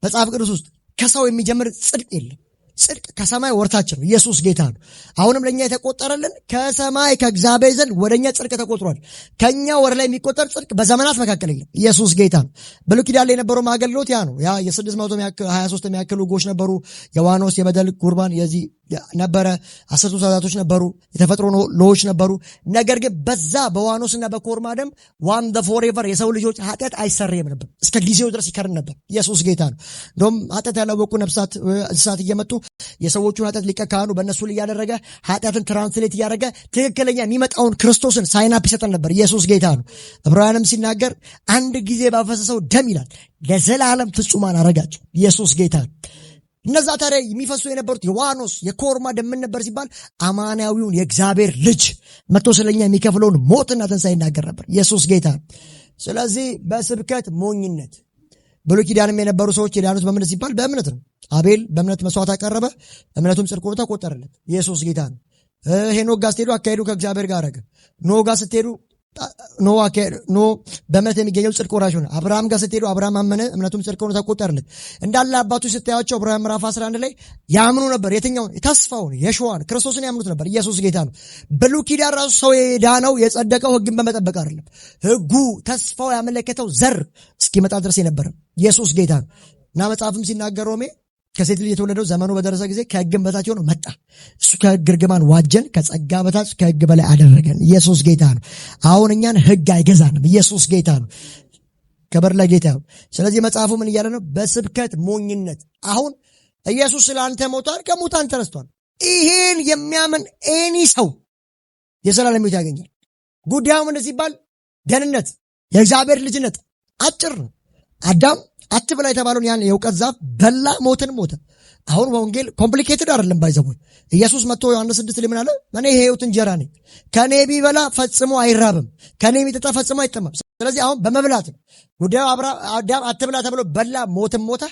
መጽሐፍ ቅዱስ ውስጥ ከሰው የሚጀምር ጽድቅ የለም። ጽድቅ ከሰማይ ወርታች ነው። ኢየሱስ ጌታ ነው። አሁንም ለኛ የተቆጠረልን ከሰማይ ከእግዚአብሔር ዘንድ ወደኛ ጽድቅ ተቆጥሯል። ከኛ ወር ላይ የሚቆጠር ጽድቅ በዘመናት መካከል የለም። ኢየሱስ ጌታ ነው። ብሉይ ኪዳን ላይ የነበረው አገልግሎት ያ ነው። ያ የ623 የሚያክሉ ጎች ነበሩ። የዋኖስ የበደል ቁርባን የዚህ ነበረ። 10 ትእዛዛቶች ነበሩ። የተፈጥሮ ሎዎች ነበሩ። ነገር ግን በዛ በዋኖስና በኮርማ ደም ዋን ዘ ፎሬቨር የሰው ልጆች ኃጢአት አይሰረይም ነበር። እስከ ጊዜው ድረስ ይከርን ነበር። ኢየሱስ ጌታ ነው። እንደውም ኃጢአት ያላወቁ ነፍሳት እንስሳት እየመጡ የሰዎቹን ኃጢአት ሊቀ ካህኑ በእነሱ ላይ እያደረገ ኃጢአትን ትራንስሌት እያደረገ ትክክለኛ የሚመጣውን ክርስቶስን ሳይናፕ ይሰጠን ነበር። ኢየሱስ ጌታ ነው። ዕብራውያንም ሲናገር አንድ ጊዜ ባፈሰሰው ደም ይላል ለዘላለም ፍጹማን አረጋቸው። ኢየሱስ ጌታ ነው። እነዛ ታዲያ የሚፈሱ የነበሩት የዋኖስ የኮርማ ደም ነበር ሲባል አማናዊውን የእግዚአብሔር ልጅ መጥቶ ስለኛ የሚከፍለውን ሞትና ትንሣኤ ይናገር ነበር። ኢየሱስ ጌታ ነው። ስለዚህ በስብከት ሞኝነት ብሉይ ኪዳንም የነበሩ ሰዎች የዳኑት በእምነት ሲባል በእምነት ነው። አቤል በእምነት መስዋዕት አቀረበ፣ እምነቱም ጽድቅ ሆኖ ተቆጠረለት። ኢየሱስ ጌታ ነው። ሄኖክ ጋር ስትሄዱ አካሄዱ ከእግዚአብሔር ጋር አረገ። ኖህ ጋር ስትሄዱ ኖ በእምነት የሚገኘው ጽድቅ ወራሽ ሆነ። አብርሃም ጋር ስትሄዱ አብርሃም አመነ፣ እምነቱም ጽድቅ ሆኖ ተቆጠረለት። እንዳለ አባቶች ስታያቸው ዕብራውያን ምዕራፍ 11 ላይ ያምኑ ነበር። የትኛውን? ተስፋውን የሸዋን ክርስቶስን ያምኑት ነበር። ኢየሱስ ጌታ ነው። ብሉይ ኪዳን ራሱ ሰው የዳነው የጸደቀው ሕግን በመጠበቅ አይደለም። ሕጉ ተስፋው ያመለከተው ዘር እስኪመጣ ድረስ የነበረ ኢየሱስ ጌታ ነው። እና መጽሐፍም ሲናገር ሮሜ ከሴት ልጅ የተወለደው ዘመኑ በደረሰ ጊዜ ከሕግም በታች ሆኖ መጣ። እሱ ከሕግ እርግማን ዋጀን፣ ከጸጋ በታች ከሕግ በላይ አደረገን። ኢየሱስ ጌታ ነው። አሁን እኛን ሕግ አይገዛንም። ኢየሱስ ጌታ ነው። ክብር ለጌታ ነው። ስለዚህ መጽሐፉ ምን እያለ ነው? በስብከት ሞኝነት። አሁን ኢየሱስ ስለ አንተ ሞቷል፣ ከሙታን ተነስቷል። ይሄን የሚያምን ኤኒ ሰው የዘላለም ሕይወት ያገኛል። ጉዳዩ ምን ሲባል ደህንነት፣ የእግዚአብሔር ልጅነት አጭር ነው። አዳም አትብላ የተባለውን ያን የእውቀት ዛፍ በላ፣ ሞትን ሞተ። አሁን ወንጌል ኮምፕሊኬትድ አይደለም። ባይዘው ኢየሱስ መጥቶ ዮሐንስ 6 ላይ ምን አለ? እኔ የሕይወት እንጀራ ነኝ፣ ከኔ ቢበላ ፈጽሞ አይራብም፣ ከኔ የሚጠጣ ፈጽሞ አይጠማም። ስለዚህ አሁን በመብላት ነው ጉዳዩ። አዳም አትብላ ተብሎ በላ፣ ሞትን ሞተ።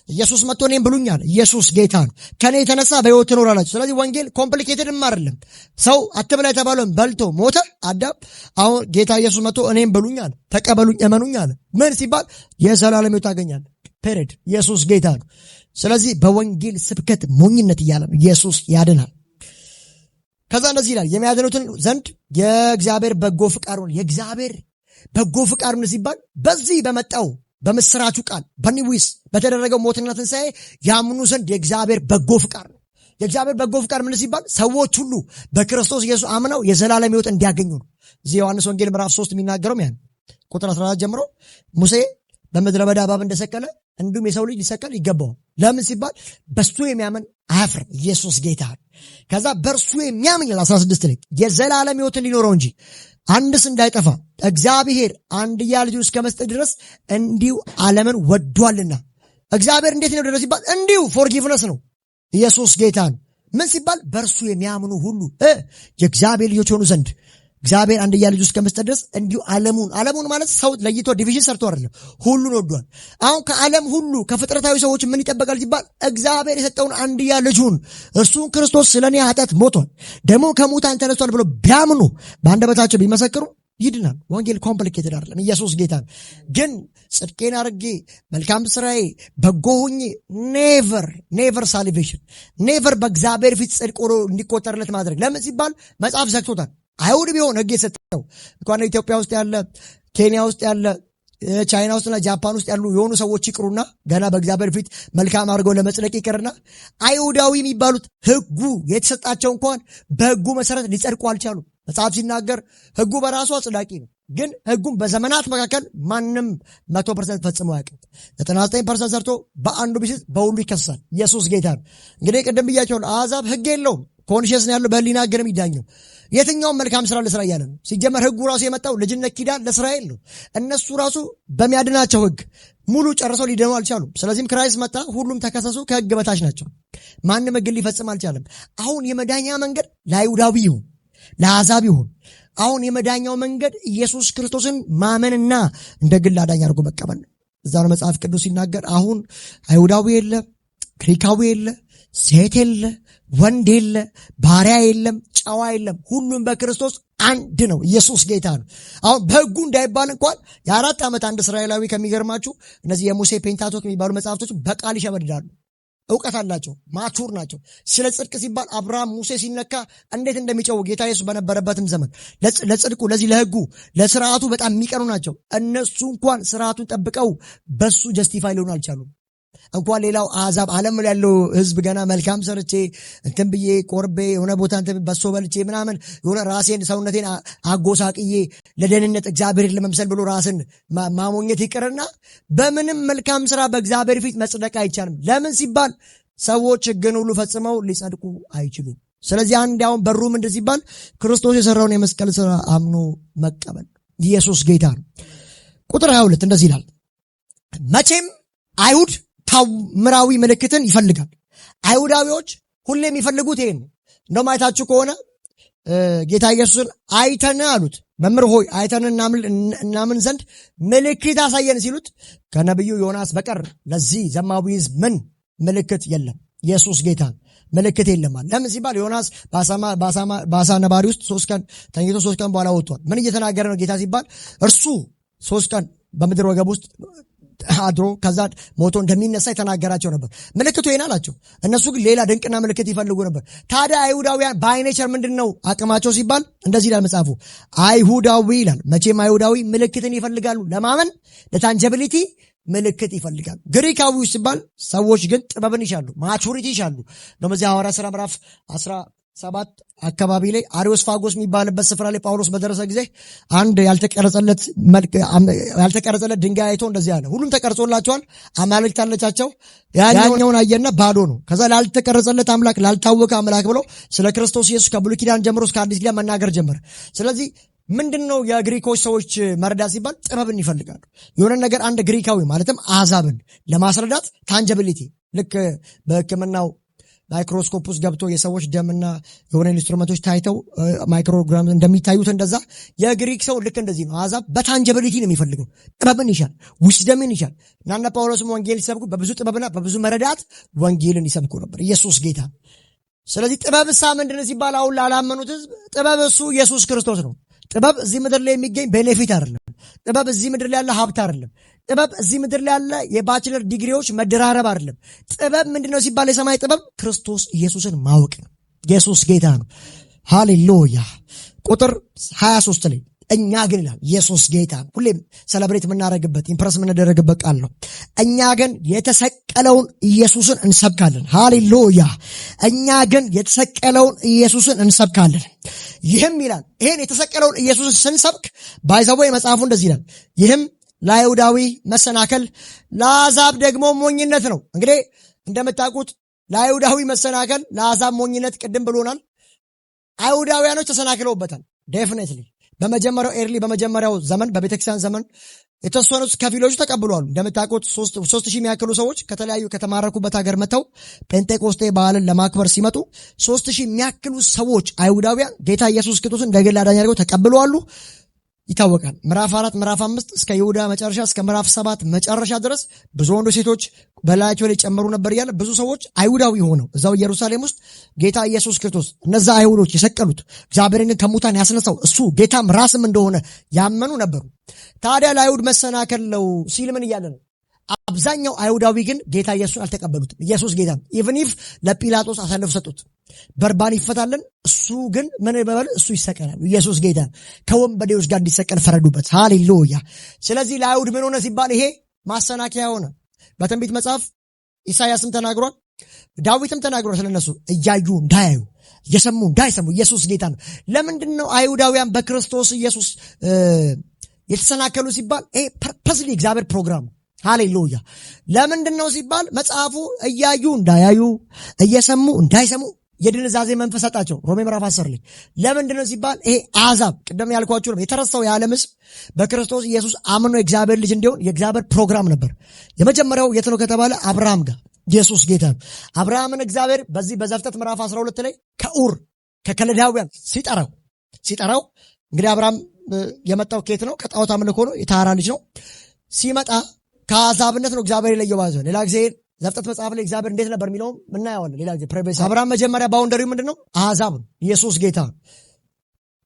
ኢየሱስ መጥቶ እኔም ብሉኛል። ኢየሱስ ጌታ ነው። ከኔ የተነሳ በሕይወት ትኖራላችሁ። ስለዚህ ወንጌል ኮምፕሊኬትድም አይደለም። ሰው አትብላ የተባለውን በልቶ ሞተ አዳም። አሁን ጌታ ኢየሱስ መጥቶ እኔም ብሉኛል፣ ተቀበሉኝ፣ እመኑኝ አለ። ምን ሲባል የዘላለም ሕይወት ታገኛለህ። ፔሬድ። ኢየሱስ ጌታ ነው። ስለዚህ በወንጌል ስብከት ሞኝነት እያለ ነው ኢየሱስ ያድናል። ከዛ እንደዚህ ይላል የሚያድኑትን ዘንድ የእግዚአብሔር በጎ ፍቃዱን። የእግዚአብሔር በጎ ፍቃዱን ሲባል በዚህ በመጣው በምስራቹ ቃል በኒዊስ በተደረገው ሞትና ትንሣኤ ያምኑ ዘንድ የእግዚአብሔር በጎ ፍቃድ ነው። የእግዚአብሔር በጎ ፍቃድ ምን ሲባል ሰዎች ሁሉ በክርስቶስ ኢየሱስ አምነው የዘላለም ሕይወት እንዲያገኙ ነው። እዚህ ዮሐንስ ወንጌል ምዕራፍ 3 የሚናገረው ያን ቁጥር 14 ጀምሮ ሙሴ በምድረ በዳ እባብ እንደሰቀለ እንዲሁም የሰው ልጅ ሊሰቀል ይገባዋል። ለምን ሲባል በሱ የሚያምን አያፍርም። ኢየሱስ ጌታ። ከዛ በእርሱ የሚያምን 16 ላይ የዘላለም ሕይወት እንዲኖረው እንጂ አንድስ እንዳይጠፋ እግዚአብሔር አንድያ ልጁን እስከ መስጠት ድረስ እንዲሁ ዓለምን ወዷልና። እግዚአብሔር እንዴት ነው ድረስ ሲባል እንዲሁ ፎርጊቭነስ ነው። ኢየሱስ ጌታ። ምን ሲባል በእርሱ የሚያምኑ ሁሉ የእግዚአብሔር ልጆች ሆኑ ዘንድ እግዚአብሔር አንድያ ልጁ እስከ መስጠት ድረስ እንዲሁ ዓለሙን ማለት ሰው ለይቶ ዲቪዥን ሰርቶ አይደለም፣ ሁሉን ወዷል። አሁን ከዓለም ሁሉ ከፍጥረታዊ ሰዎች ምን ይጠበቃል ሲባል እግዚአብሔር የሰጠውን አንድያ ልጁን እርሱን ክርስቶስ ስለኔ ኃጢአት ሞቷል ደግሞ ከሙታን ተነስቷል ብሎ ቢያምኑ በአንደበታቸው ቢመሰክሩ ይድናል። ወንጌል ኮምፕሊኬትድ አይደለም። ኢየሱስ ጌታ። ግን ጽድቄን አድርጌ መልካም ስራዬ በጎ ሆኜ ኔቨር ሳልቬሽን ኔቨር በእግዚአብሔር ፊት ጽድቅ ሆኖ እንዲቆጠርለት ማድረግ። ለምን ሲባል መጽሐፍ ዘግቶታል። አይሁድ ቢሆን ሕግ የሰጠው እንኳን ኢትዮጵያ ውስጥ ያለ ኬንያ ውስጥ ያለ ቻይና ውስጥና ጃፓን ውስጥ ያሉ የሆኑ ሰዎች ይቅሩና ገና በእግዚአብሔር ፊት መልካም አድርገው ለመጽደቅ ይቅርና አይሁዳዊ የሚባሉት ሕጉ የተሰጣቸው እንኳን በሕጉ መሰረት ሊጸድቁ አልቻሉም። መጽሐፍ ሲናገር ሕጉ በራሱ አጽዳቂ ነው። ግን ሕጉም በዘመናት መካከል ማንም 100% ፈጽሞ አያውቅም። 99% ሰርቶ በአንዱ ቢስት በሁሉ ይከሳል። ኢየሱስ ጌታ ነው። እንግዲህ ቅድም ብያቸውን አሕዛብ ሕግ የለውም፣ ኮንሽየስ ነው ያለው፣ በህሊና ግን የሚዳኘው የትኛውም መልካም ስራ ለስራ እያለ ነው። ሲጀመር ሕጉ ራሱ የመጣው ልጅነት ኪዳን ለእስራኤል ነው። እነሱ ራሱ በሚያድናቸው ሕግ ሙሉ ጨርሰው ሊደኑ አልቻሉም። ስለዚህም ክራይስት መጣ፣ ሁሉም ተከሰሱ፣ ከሕግ በታች ናቸው። ማንም ሕግን ሊፈጽም አልቻለም። አሁን የመዳኛ መንገድ ለአይሁዳዊ ይሁን ለአሕዛብ ይሁን፣ አሁን የመዳኛው መንገድ ኢየሱስ ክርስቶስን ማመንና እንደ ግል አዳኝ አድርጎ መቀበል ነው። እዛ ነው መጽሐፍ ቅዱስ ሲናገር አሁን አይሁዳዊ የለ፣ ግሪካዊ የለ፣ ሴት የለ፣ ወንድ የለ፣ ባሪያ የለም፣ ጨዋ የለም፣ ሁሉም በክርስቶስ አንድ ነው። ኢየሱስ ጌታ ነው። አሁን በሕጉ እንዳይባል እንኳን የ4 ዓመት አንድ እስራኤላዊ ከሚገርማችሁ እነዚህ የሙሴ ፔንታቶክ የሚባሉ መጽሐፍቶች በቃል ይሸመድዳሉ። እውቀት አላቸው፣ ማቹር ናቸው። ስለ ጽድቅ ሲባል አብርሃም ሙሴ ሲነካ እንዴት እንደሚጨው ጌታ ኢየሱስ በነበረበትም ዘመን ለጽድቁ፣ ለዚህ ለሕጉ፣ ለስርዓቱ በጣም የሚቀኑ ናቸው። እነሱ እንኳን ስርዓቱን ጠብቀው በሱ ጀስቲፋይ ሊሆኑ አልቻሉም። እንኳን ሌላው አሕዛብ ዓለም ላይ ያለው ህዝብ ገና መልካም ሰርቼ እንትን ብዬ ቆርቤ የሆነ ቦታ እንትን በሶ በልቼ ምናምን የሆነ ራሴን ሰውነቴን አጎሳቅዬ ለደህንነት እግዚአብሔር ለመምሰል ብሎ ራስን ማሞኘት ይቅርና በምንም መልካም ስራ በእግዚአብሔር ፊት መጽደቅ አይቻልም። ለምን ሲባል ሰዎች ሕግን ሁሉ ፈጽመው ሊጸድቁ አይችሉም። ስለዚህ አንዲያውም በሩ ምንድን ሲባል ክርስቶስ የሰራውን የመስቀል ስራ አምኖ መቀበል። ኢየሱስ ጌታ ነው። ቁጥር 22 እንደዚህ ይላል፣ መቼም አይሁድ ታምራዊ ምልክትን ይፈልጋል። አይሁዳዊዎች ሁሌ የሚፈልጉት ይሄን ነው። እንደውም አይታችሁ ከሆነ ጌታ ኢየሱስን አይተን አሉት፣ መምህር ሆይ አይተን እናምን ዘንድ ምልክት አሳየን ሲሉት ከነቢዩ ዮናስ በቀር ለዚህ ዘማዊ ሕዝብ ምን ምልክት የለም። ኢየሱስ ጌታ ምልክት የለም። ለምን ሲባል ዮናስ በአሳ ነባሪ ውስጥ 3 ቀን ተኝቶ 3 ቀን በኋላ ወጥቷል። ምን እየተናገረ ነው ጌታ ሲባል እርሱ 3 ቀን በምድር ወገብ ውስጥ አድሮ ከዛ ሞቶ እንደሚነሳ የተናገራቸው ነበር። ምልክቱ ይሄን አላቸው። እነሱ ግን ሌላ ድንቅና ምልክት ይፈልጉ ነበር። ታዲያ አይሁዳውያን ባይኔቸር ምንድን ነው አቅማቸው ሲባል እንደዚህ ይላል መጽሐፉ። አይሁዳዊ ይላል። መቼም አይሁዳዊ ምልክትን ይፈልጋሉ። ለማመን ለታንጀቢሊቲ ምልክት ይፈልጋሉ። ግሪካዊ ሲባል ሰዎች ግን ጥበብን ይሻሉ፣ ማቹሪቲ ይሻሉ። ለዚህ ሐዋርያት ሥራ ምዕራፍ 17 አካባቢ ላይ አሪዮስፋጎስ የሚባልበት ስፍራ ላይ ጳውሎስ በደረሰ ጊዜ አንድ ያልተቀረጸለት ድንጋይ አይቶ እንደዚህ አለ፣ ሁሉም ተቀርጾላቸዋል፣ አማልክት አለቻቸው፣ ያኛውን አየና ባዶ ነው። ከዛ ላልተቀረጸለት አምላክ፣ ላልታወቀ አምላክ ብሎ ስለ ክርስቶስ ኢየሱስ ከብሉይ ኪዳን ጀምሮ እስከ አዲስ ኪዳን መናገር ጀመረ። ስለዚህ ምንድን ነው የግሪኮች ሰዎች መረዳት ሲባል ጥበብን ይፈልጋሉ። የሆነ ነገር አንድ ግሪካዊ ማለትም አሕዛብን ለማስረዳት ታንጀቢሊቲ፣ ልክ በሕክምናው ማይክሮስኮፕ ውስጥ ገብቶ የሰዎች ደምና የሆነ ኢንስትሩመንቶች ታይተው ማይክሮግራም እንደሚታዩት እንደዛ የግሪክ ሰው ልክ እንደዚህ ነው። አሕዛብ በታንጀቢሊቲ ነው የሚፈልገው። ጥበብን ይሻል፣ ዊስደምን ይሻል። እናና ጳውሎስም ወንጌል ሲሰብኩ በብዙ ጥበብና በብዙ መረዳት ወንጌልን ይሰብኩ ነበር። ኢየሱስ ጌታ። ስለዚህ ጥበብ እሳ ምንድን ሲባል አሁን ላላመኑት ህዝብ ጥበብ እሱ ኢየሱስ ክርስቶስ ነው። ጥበብ እዚህ ምድር ላይ የሚገኝ ቤኔፊት አይደለም። ጥበብ እዚህ ምድር ላይ ያለ ሀብት አይደለም። ጥበብ እዚህ ምድር ላይ ያለ የባችለር ዲግሪዎች መደራረብ አይደለም። ጥበብ ምንድነው ሲባል የሰማይ ጥበብ ክርስቶስ ኢየሱስን ማወቅ ነው። ኢየሱስ ጌታ ነው። ሃሌሉያ። ቁጥር 23 ላይ እኛ ግን ይላል ኢየሱስ ጌታ፣ ሁሌም ሰለብሬት የምናደርግበት ኢምፕረስ የምንደረግበት ቃል ነው። እኛ ግን የተሰቀለውን ኢየሱስን እንሰብካለን። ሃሌሉያ። እኛ ግን የተሰቀለውን ኢየሱስን እንሰብካለን። ይህም ይላል ይሄን የተሰቀለውን ኢየሱስን ስንሰብክ ባይዘው መጽሐፉ እንደዚህ ይላል፣ ይህም ለአይሁዳዊ መሰናከል ለአሕዛብ ደግሞ ሞኝነት ነው። እንግዲህ እንደምታውቁት ለአይሁዳዊ መሰናከል ለአሕዛብ ሞኝነት ቅድም ብሎናል። አይሁዳውያኖች ተሰናክለውበታል። ዴፊኒትሊ በመጀመሪያው ዘመን በቤተክርስቲያን ዘመን የተወሰኑት ከፊሎቹ ተቀብለዋል። እንደምታውቁት 3000 የሚያክሉ ሰዎች ከተለያዩ ከተማረኩበት ሀገር መጥተው ጴንጤቆስጤ በዓልን ለማክበር ሲመጡ 3000 የሚያክሉ ሰዎች አይሁዳውያን ጌታ ኢየሱስ ክርስቶስን እንደ ግል አዳኝ አድርገው ተቀብለዋል። ይታወቃል። ምዕራፍ 4 ምዕራፍ 5 እስከ ይሁዳ መጨረሻ እስከ ምዕራፍ 7 መጨረሻ ድረስ ብዙ ወንዶች ሴቶች በላያቸው ላይ ጨመሩ ነበር እያለ ብዙ ሰዎች አይሁዳዊ ሆነው እዛው ኢየሩሳሌም ውስጥ ጌታ ኢየሱስ ክርስቶስ እነዛ አይሁዶች የሰቀሉት እግዚአብሔርን ግን ከሙታን ያስነሳው እሱ ጌታም ራስም እንደሆነ ያመኑ ነበሩ። ታዲያ ለአይሁድ መሰናከል ነው ሲል ምን እያለ ነው? አብዛኛው አይሁዳዊ ግን ጌታ ኢየሱስን አልተቀበሉትም። ኢየሱስ ጌታ ኢቭን ኢፍ ለጲላጦስ አሳልፈው ሰጡት። በርባን ይፈታልን፣ እሱ ግን ምን ይበል? እሱ ይሰቀላል። ኢየሱስ ጌታ ከወንበዴዎች ጋር እንዲሰቀል ፈረዱበት። ሃሌሉያ። ስለዚህ ለአይሁድ ምን ሆነ ሲባል ይሄ ማሰናከያ ሆነ። በትንቢት መጽሐፍ ኢሳያስም ተናግሯል፣ ዳዊትም ተናግሯል። ስለነሱ እያዩ እንዳያዩ እየሰሙ እንዳይሰሙ ኢየሱስ ጌታ ነው። ለምንድን ነው አይሁዳውያን በክርስቶስ ኢየሱስ የተሰናከሉ ሲባል ይሄ ፐርፐስሊ እግዚአብሔር ፕሮግራም። ሃሌሉያ። ለምንድን ነው ሲባል መጽሐፉ እያዩ እንዳያዩ እየሰሙ እንዳይሰሙ የድንዛዜ መንፈስ ሰጣቸው። ሮሜ ምዕራፍ 10 ላይ ለምንድን ነው ሲባል ይሄ አሕዛብ ቅድም ያልኳችሁ ነው የተረሳው የዓለም ሕዝብ በክርስቶስ ኢየሱስ አምኖ የእግዚአብሔር ልጅ እንዲሆን የእግዚአብሔር ፕሮግራም ነበር። የመጀመሪያው የት ነው ከተባለ አብርሃም ጋር። ኢየሱስ ጌታ ነው። አብርሃምን እግዚአብሔር በዚህ በዘፍጥረት ምዕራፍ 12 ላይ ከኡር ከከለዳውያን ሲጠራው እንግዲህ አብርሃም የመጣው ከየት ነው? ከጣዖት አምልኮ ነው። የታራ ልጅ ነው። ሲመጣ ከአሕዛብነት ነው እግዚአብሔር የለየው። ባዘ ሌላ ጊዜ ዘፍጥረት መጽሐፍ ላይ እግዚአብሔር እንዴት ነበር የሚለውም ምናየዋለን። ሌላ ጊዜ ፕሬቬስ አብርሃም መጀመሪያ ባውንደሪው ምንድነው? አሕዛብ ነው። ኢየሱስ ጌታ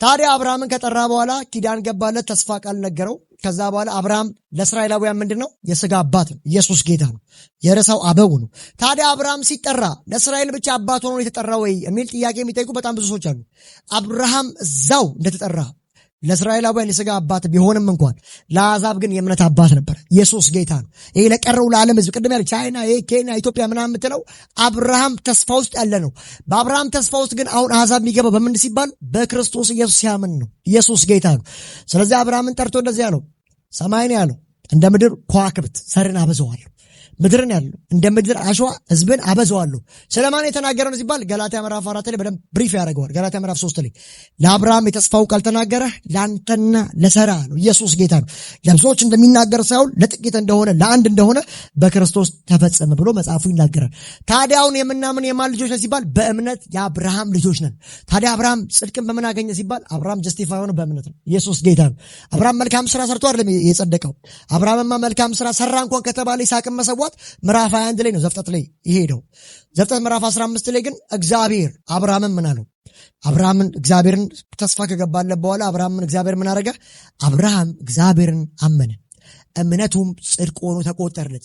ታዲያ አብርሃምን ከጠራ በኋላ ኪዳን ገባለት፣ ተስፋ ቃል ነገረው። ከዛ በኋላ አብርሃም ለእስራኤላውያን ምንድን ነው? የሥጋ አባት ነው። ኢየሱስ ጌታ ነው። የረሳው አበው ነው። ታዲያ አብርሃም ሲጠራ ለእስራኤል ብቻ አባት ሆኖ የተጠራ ወይ የሚል ጥያቄ የሚጠይቁ በጣም ብዙ ሰዎች አሉ። አብርሃም እዛው እንደተጠራ ለእስራኤላውያን የሥጋ አባት ቢሆንም እንኳን ለአሕዛብ ግን የእምነት አባት ነበር። ኢየሱስ ጌታ ነው። ይሄ ለቀረው ለዓለም ሕዝብ ቅድም ያለ ቻይና፣ ኬንያ፣ ኢትዮጵያ ምናምን የምትለው አብርሃም ተስፋ ውስጥ ያለ ነው። በአብርሃም ተስፋ ውስጥ ግን አሁን አሕዛብ የሚገባው በምን ሲባል በክርስቶስ ኢየሱስ ሲያምን ነው። ኢየሱስ ጌታ ነው። ስለዚህ አብርሃምን ጠርቶ እንደዚህ ያለው ሰማይን ያለው እንደ ምድር ከዋክብት ዘርን አበዛዋለሁ፣ ምድርን ያለው እንደ ምድር አሸዋ ሕዝብን አበዛዋለሁ። ስለማን የተናገረ ነው ሲባል ገላትያ ምዕራፍ 4 ላይ በደንብ ብሪፍ ያደርገዋል። ገላትያ ምዕራፍ 3 ላይ ለአብርሃም የተስፋው ቃል ተናገረ ለአንተና ለሰራ ነው። ኢየሱስ ጌታ ነው። ለብዙዎች እንደሚናገር ሳይሆን ለጥቂት እንደሆነ ለአንድ እንደሆነ በክርስቶስ ተፈጸመ ብሎ መጽሐፉ ይናገራል። ታዲያ አሁን የምናምን የማን ልጆች ነን ሲባል በእምነት የአብርሃም ልጆች ነን። ታዲያ አብርሃም ጽድቅን በምን አገኘ ሲባል አብርሃም ጀስቲፋይ ሆነ በእምነት ነው። ኢየሱስ ጌታ ነው። አብርሃም መልካም ስራ ሰርቶ አይደለም የጸደቀው። አብርሃምማ መልካም ስራ ሰራ እንኳን ከተባለ ይስሐቅን መሰዋት ምዕራፍ 21 ላይ ነው ዘፍጥረት ላይ ይሄደው። ዘፍጥረት ምዕራፍ 15 ላይ ግን እግዚአብሔር አብርሃምን ምን አለው? አብርሃምን እግዚአብሔርን ተስፋ ከገባለት በኋላ አብርሃምን እግዚአብሔር ምን አደረገ? አብርሃም እግዚአብሔርን አመነ፣ እምነቱም ጽድቅ ሆኖ ተቆጠረለት።